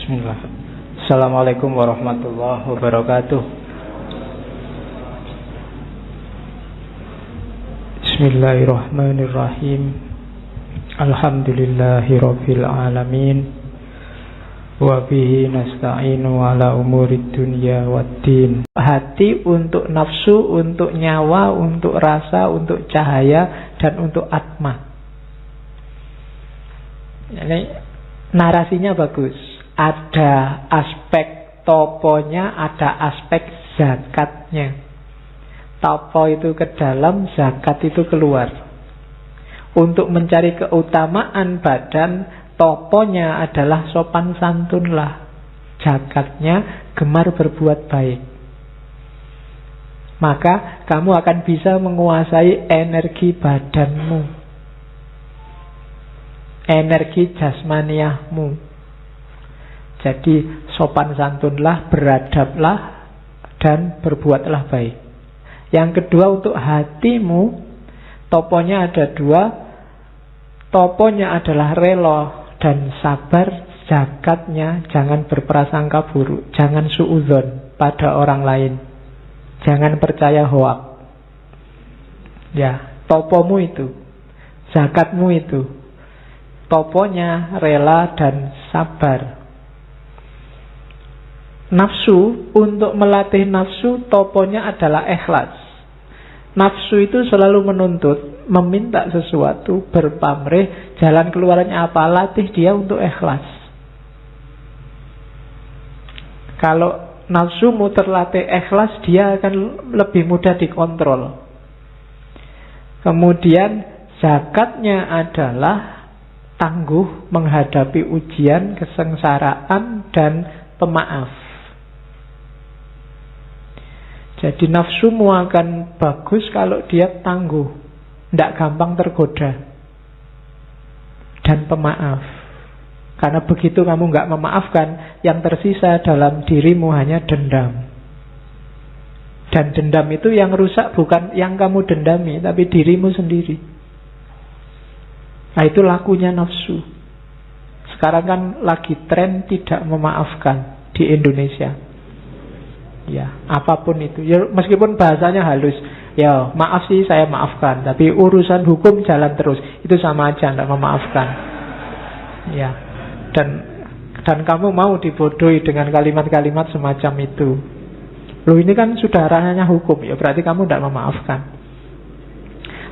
Bismillah. Assalamualaikum warahmatullahi wabarakatuh. Bismillahirrahmanirrahim. Alhamdulillahirabbil alamin. Wa bihi nasta'inu ala umurid dunya waddin. Hati untuk nafsu, untuk nyawa, untuk rasa, untuk cahaya, dan untuk atma. Ini narasinya bagus. Ada aspek toponya, ada aspek zakatnya. Topo itu ke dalam, zakat itu keluar. Untuk mencari keutamaan badan, toponya adalah sopan santunlah. Zakatnya gemar berbuat baik. Maka kamu akan bisa menguasai energi badanmu, energi jasmaniahmu. Jadi sopan santunlah, beradablah, dan berbuatlah baik. Yang kedua untuk hatimu, toponya ada dua. Toponya adalah rela dan sabar. Zakatnya jangan berprasangka buruk, jangan suudzon pada orang lain, jangan percaya hoak. Ya, topomu itu, zakatmu itu. Toponya rela dan sabar. Nafsu, untuk melatih nafsu, toponya adalah ikhlas. Nafsu itu selalu menuntut, meminta sesuatu, berpamrih. Jalan keluarnya apa? Latih dia untuk ikhlas. Kalau nafsumu terlatih ikhlas, dia akan lebih mudah dikontrol. Kemudian zakatnya adalah tangguh menghadapi ujian, kesengsaraan, dan pemaaf. Jadi nafsumu akan bagus kalau dia tangguh, tidak gampang tergoda, dan pemaaf. Karena begitu kamu nggak memaafkan, yang tersisa dalam dirimu hanya dendam. Dan dendam itu yang rusak bukan yang kamu dendami, tapi dirimu sendiri. Nah, itu lakunya nafsu. Sekarang kan lagi tren tidak memaafkan di Indonesia. Ya, apapun itu. Ya, meskipun bahasanya halus. Ya, maaf sih saya maafkan, tapi urusan hukum jalan terus. Itu sama aja tidak memaafkan. Ya. Dan kamu mau dibodohi dengan kalimat-kalimat semacam itu. Loh, ini kan sudah ranahnya hukum. Ya, berarti kamu tidak memaafkan.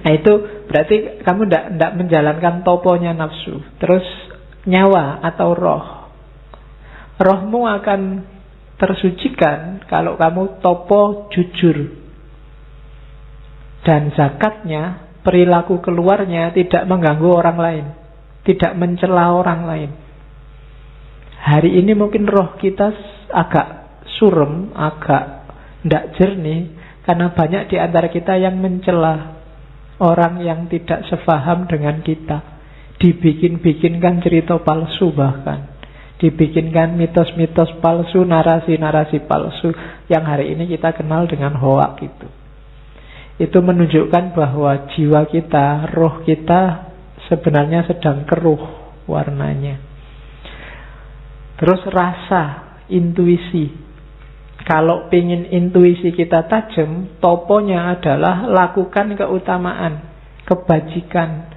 Nah, itu berarti kamu tidak menjalankan toponya nafsu. Terus nyawa atau roh. Rohmu akan tersucikan kalau kamu topo jujur. Dan zakatnya, perilaku keluarnya tidak mengganggu orang lain, tidak mencela orang lain. Hari ini mungkin roh kita agak surem, agak tidak jernih, karena banyak di antara kita yang mencela orang yang tidak sefaham dengan kita. Dibikin-bikinkan cerita palsu bahkan. Dibikinkan mitos-mitos palsu, narasi-narasi palsu yang hari ini kita kenal dengan hoak itu. Itu menunjukkan bahwa jiwa kita, roh kita sebenarnya sedang keruh warnanya. Terus rasa, intuisi. Kalau ingin intuisi kita tajam, toponya adalah lakukan keutamaan, kebajikan.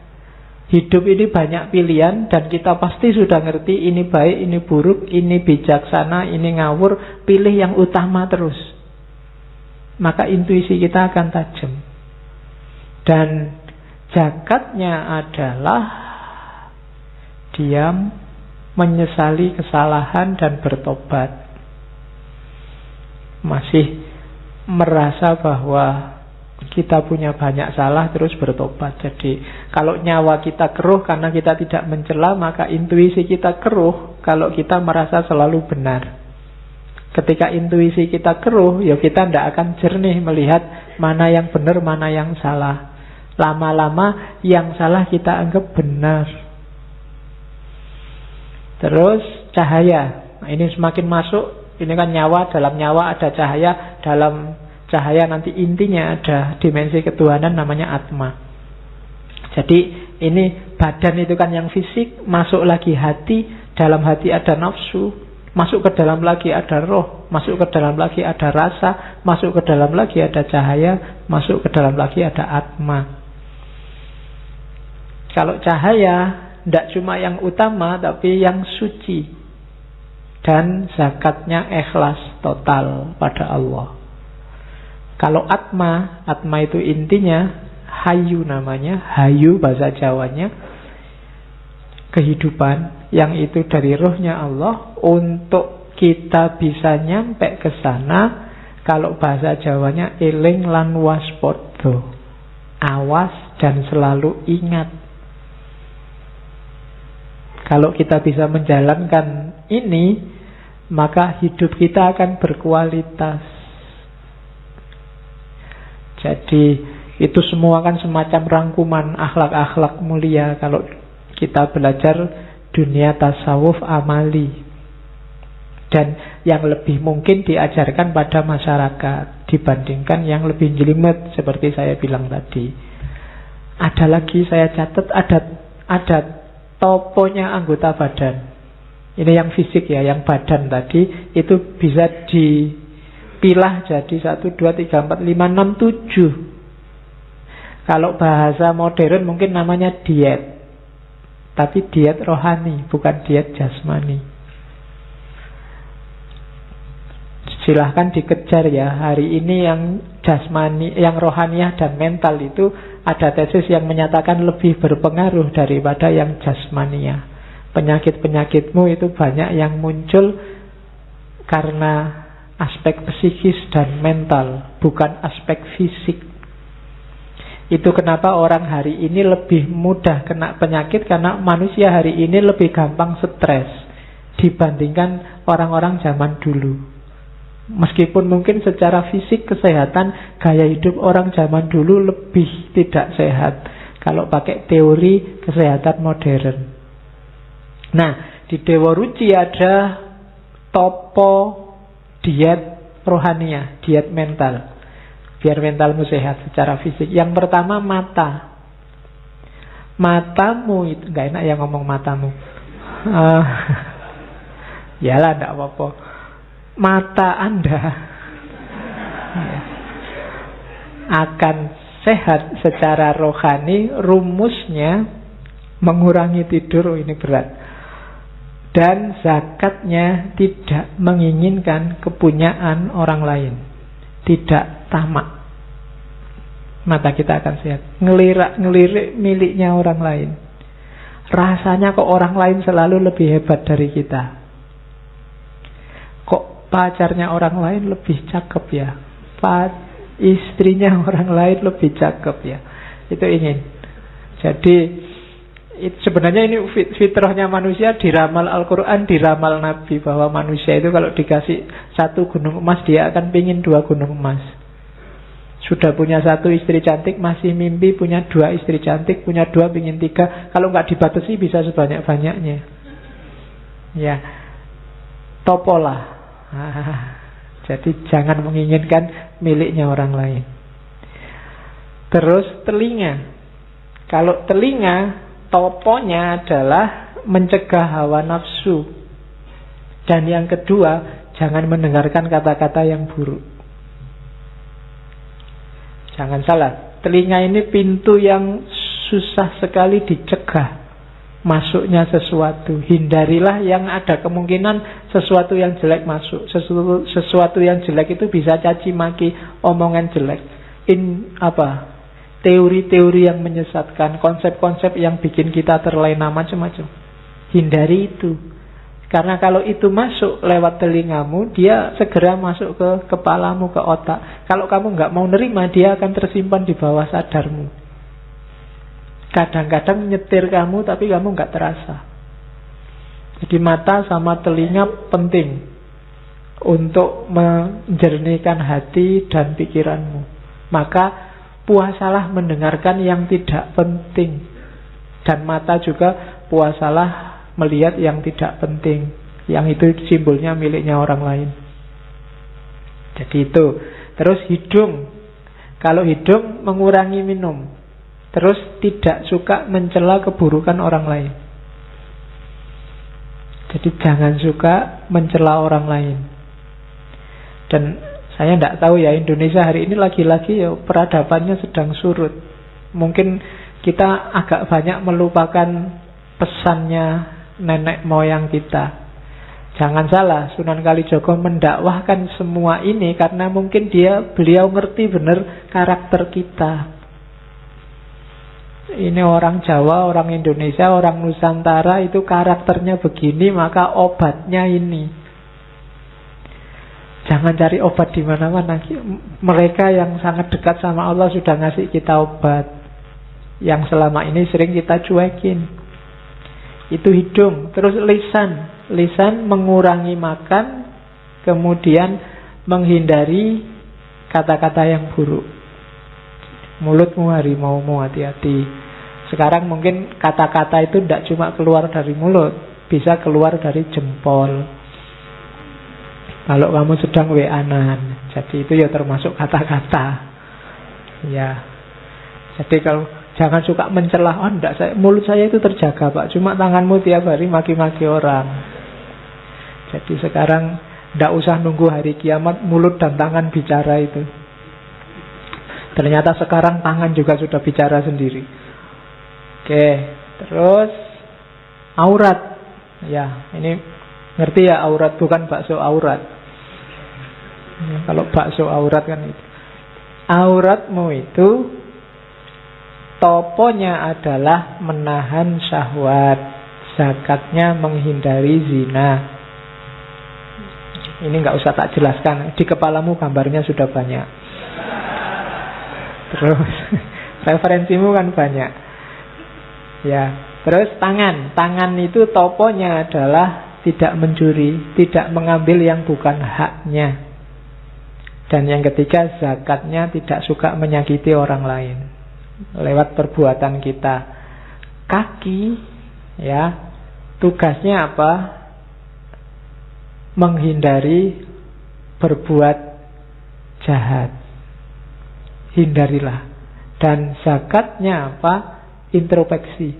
Hidup ini banyak pilihan dan kita pasti sudah ngerti ini baik, ini buruk, ini bijaksana, ini ngawur. Pilih yang utama terus. Maka intuisi kita akan tajam. Dan zakatnya adalah diam, menyesali kesalahan dan bertobat. Masih merasa bahwa kita punya banyak salah terus bertobat. Jadi kalau nyawa kita keruh karena kita tidak mencela, maka intuisi kita keruh kalau kita merasa selalu benar. Ketika intuisi kita keruh, ya kita tidak akan jernih melihat mana yang benar, mana yang salah. Lama-lama yang salah kita anggap benar. Terus cahaya. Nah, ini semakin masuk. Ini kan nyawa, dalam nyawa ada cahaya, dalam cahaya nanti intinya ada dimensi ketuhanan namanya atma. Jadi ini badan itu kan yang fisik, masuk lagi hati, dalam hati ada nafsu, Masuk ke dalam lagi ada roh, masuk ke dalam lagi ada rasa, masuk ke dalam lagi ada cahaya, masuk ke dalam lagi ada atma. Kalau cahaya, tidak cuma yang utama, tapi yang suci. Dan zakatnya ikhlas total pada Allah. Kalau atma, atma itu intinya, hayu namanya, hayu bahasa Jawanya, kehidupan yang itu dari rohnya Allah. Untuk kita bisa nyampe ke sana, kalau bahasa Jawanya eling lan waspodo, awas dan selalu ingat. Kalau kita bisa menjalankan ini, maka hidup kita akan berkualitas. Jadi itu semua kan semacam rangkuman akhlak-akhlak mulia kalau kita belajar dunia tasawuf amali. Dan yang lebih mungkin diajarkan pada masyarakat dibandingkan yang lebih jelimet seperti saya bilang tadi. Ada lagi saya catat, ada toponya anggota badan. Ini yang fisik ya, yang badan tadi itu bisa dipilah jadi 1, 2, 3, 4, 5, 6, 7. Kalau bahasa modern mungkin namanya diet. Tapi diet rohani, bukan diet jasmani. Silahkan dikejar ya. Hari ini yang jasmani, yang rohaniah dan mental itu ada tesis yang menyatakan lebih berpengaruh daripada yang jasmaniah. Penyakit-penyakitmu itu banyak yang muncul karena aspek psikis dan mental, bukan aspek fisik. Itu kenapa orang hari ini lebih mudah kena penyakit, karena manusia hari ini lebih gampang stres dibandingkan orang-orang zaman dulu. Meskipun mungkin secara fisik kesehatan, gaya hidup orang zaman dulu lebih tidak sehat kalau pakai teori kesehatan modern. Nah, di Dewa Ruci ada topo diet rohaniah, diet mental, biar mentalmu sehat secara fisik. Yang pertama mata. Matamu itu, gak enak ya ngomong matamu. Yalah, gak apa-apa. Mata Anda akan sehat secara rohani. Rumusnya mengurangi tidur, ini berat. Dan zakatnya tidak menginginkan kepunyaan orang lain, tidak tamak. Mata kita akan sehat. Ngelirik miliknya orang lain. Rasanya kok orang lain selalu lebih hebat dari kita. Pacarnya orang lain lebih cakep ya, istrinya orang lain lebih cakep ya. Itu ingin. Jadi sebenarnya ini fitrahnya manusia, diramal Al-Quran, diramal Nabi, bahwa manusia itu kalau dikasih 1 gunung emas, dia akan pingin 2 gunung emas. Sudah punya 1 istri cantik, masih mimpi punya 2 istri cantik, punya 2 pingin 3. Kalau nggak dibatasi bisa sebanyak-banyaknya. Ya, topolah. Jadi jangan menginginkan miliknya orang lain. Terus telinga. Kalau telinga, toponya adalah mencegah hawa nafsu. Dan yang kedua, jangan mendengarkan kata-kata yang buruk. Jangan salah, telinga ini pintu yang susah sekali dicegah masuknya sesuatu. Hindarilah yang ada kemungkinan sesuatu yang jelek masuk. Sesuatu yang jelek itu bisa caci maki, omongan jelek, teori-teori yang menyesatkan, konsep-konsep yang bikin kita terlena, macam-macam. Hindari itu. Karena kalau itu masuk lewat telingamu, dia segera masuk ke kepalamu, ke otak. Kalau kamu nggak mau nerima, dia akan tersimpan di bawah sadarmu. Kadang-kadang nyetir kamu, tapi kamu nggak terasa. Jadi mata sama telinga penting untuk menjernihkan hati dan pikiranmu. Maka puasalah mendengarkan yang tidak penting. Dan mata juga puasalah melihat yang tidak penting, yang itu simbolnya miliknya orang lain. Jadi itu. Terus hidung. Kalau hidung mengurangi minum. Terus tidak suka mencela keburukan orang lain. Jadi jangan suka mencela orang lain. Dan saya tidak tahu ya, Indonesia hari ini lagi-lagi ya peradabannya sedang surut. Mungkin kita agak banyak melupakan pesannya nenek moyang kita. Jangan salah, Sunan Kalijaga mendakwahkan semua ini karena mungkin beliau ngerti benar karakter kita. Ini orang Jawa, orang Indonesia, orang Nusantara itu karakternya begini, maka obatnya ini. Jangan cari obat di mana-mana. Mereka yang sangat dekat sama Allah sudah ngasih kita obat. Yang selama ini sering kita cuekin. Itu hidung. Terus lisan. Lisan mengurangi makan, kemudian menghindari kata-kata yang buruk. Mulutmu harimaumu, hati-hati. Sekarang mungkin kata-kata itu tidak cuma keluar dari mulut, bisa keluar dari jempol. Kalau kamu sedang WA-an, jadi itu ya termasuk kata-kata. Ya. Jadi kalau jangan suka mencela, oh enggak, mulut saya itu terjaga Pak, cuma tanganmu tiap hari maki-maki orang. Jadi sekarang tidak usah nunggu hari kiamat, mulut dan tangan bicara itu. Ternyata sekarang tangan juga sudah bicara sendiri. Oke, terus aurat. Ya, ini ngerti ya, aurat bukan bakso aurat. Ya, kalau bakso aurat kan itu. Auratmu itu toponya adalah menahan syahwat, zakatnya menghindari zina. Ini nggak usah tak jelaskan, di kepalamu gambarnya sudah banyak. Terus referensimu kan banyak. Ya, terus tangan. Tangan itu toponya adalah tidak mencuri, tidak mengambil yang bukan haknya. Dan yang ketiga, zakatnya tidak suka menyakiti orang lain lewat perbuatan kita. Kaki, ya, tugasnya apa? Menghindari berbuat jahat. Hindarilah. Dan zakatnya apa? Introspeksi.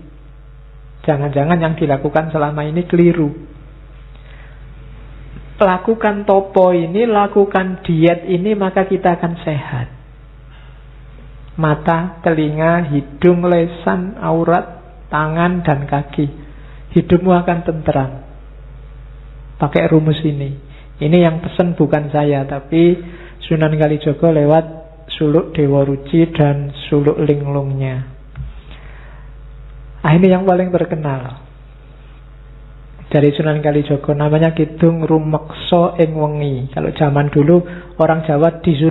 Jangan-jangan yang dilakukan selama ini keliru. Lakukan topo ini, lakukan diet ini, maka kita akan sehat. Mata, telinga, hidung, lesan, aurat, tangan, dan kaki. Hidupmu akan tentram. Pakai rumus ini. Ini yang pesan bukan saya, tapi Sunan Kalijaga lewat suluk Dewa Ruci dan suluk linglungnya. Ini yang paling terkenal dari Sunan Kalijaga, namanya Kidung Rumeksa ing Wengi. Kalau zaman dulu orang Jawa disuruh